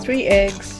Three eggs.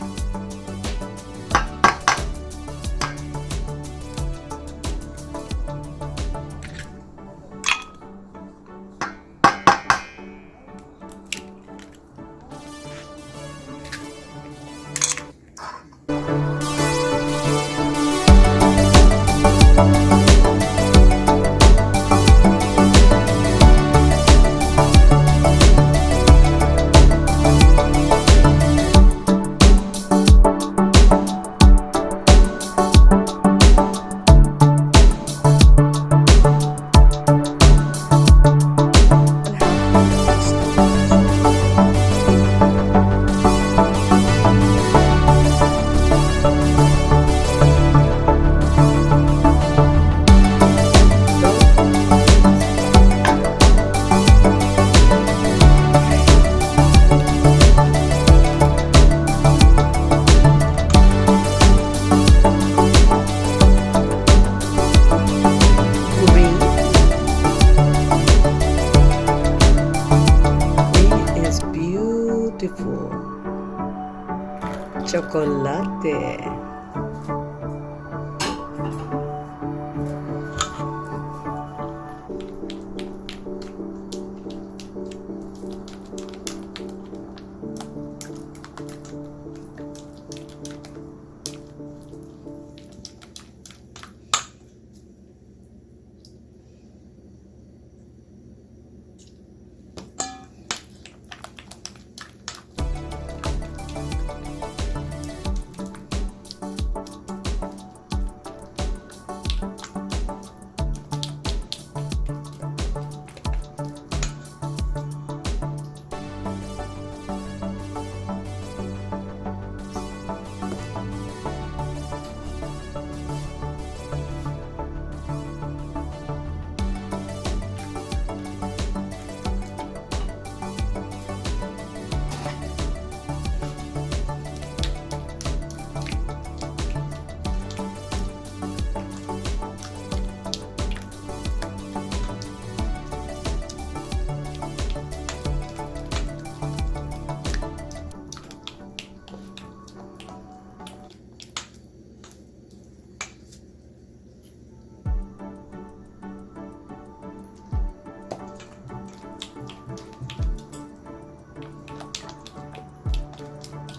Beautiful chocolate.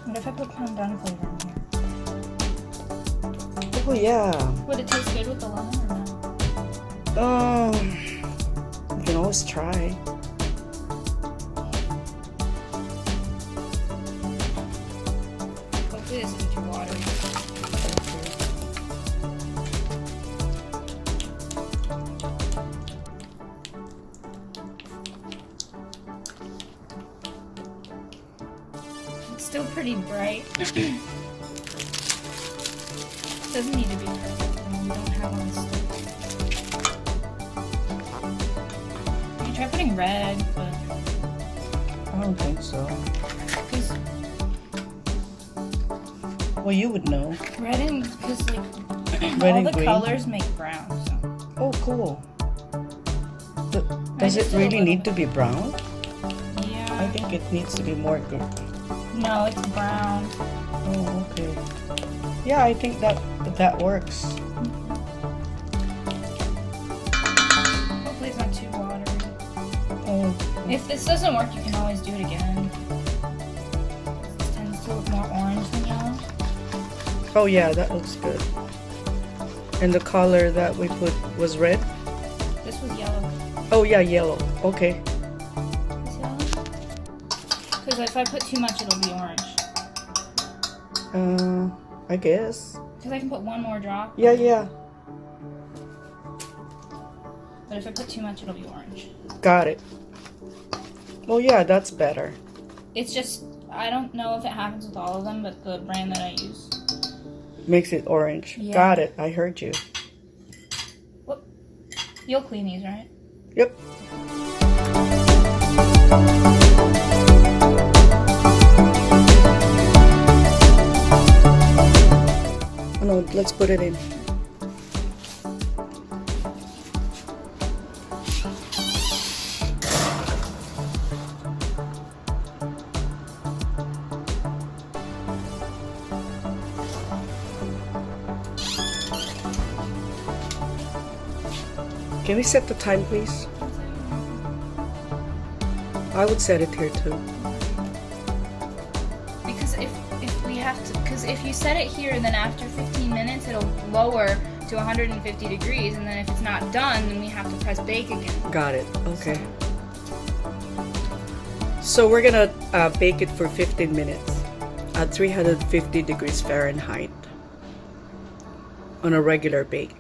What if I put pandan flavor in here? Oh yeah. Would it taste good with the lemon or not? You can always try. Hopefully this isn't too watery. It's still pretty bright. Doesn't need to be perfect. I mean, we don't have on stick. You can try putting red, but I don't think so. 'cause Well, you would know. red and because like Red all and the green? colors make brown. So Oh, cool. Does it just did a really little need to bit. be brown? yeah. I think it needs to be more good. No, it's brown. Oh, okay. Yeah, I think that works. Hopefully it's not too watery. Oh, If this doesn't work, you can always do it again. This tends to look more orange than yellow. oh yeah, that looks good. And the color that we put was red? This was yellow. Oh yeah, yellow. Okay. This yellow? Because if I put too much, it'll be orange. I guess. Because I can put one more drop. Yeah, yeah. But if I put too much, it'll be orange. Got it. Well, yeah, that's better. It's just I don't know if it happens with all of them, but the brand that I use. Makes it orange. Yeah. Got it. I heard you. Whoop. You'll clean these, right? Yep. Oh no, let's put it in. Can we set the time, please? I would set it here too. Because if we have to, because if you set it here and then after 15 minutes it'll lower to 150 degrees, and then if it's not done, then we have to press bake again. Got it. Okay. So we're gonna bake it for 15 minutes at 350 degrees Fahrenheit on a regular bake.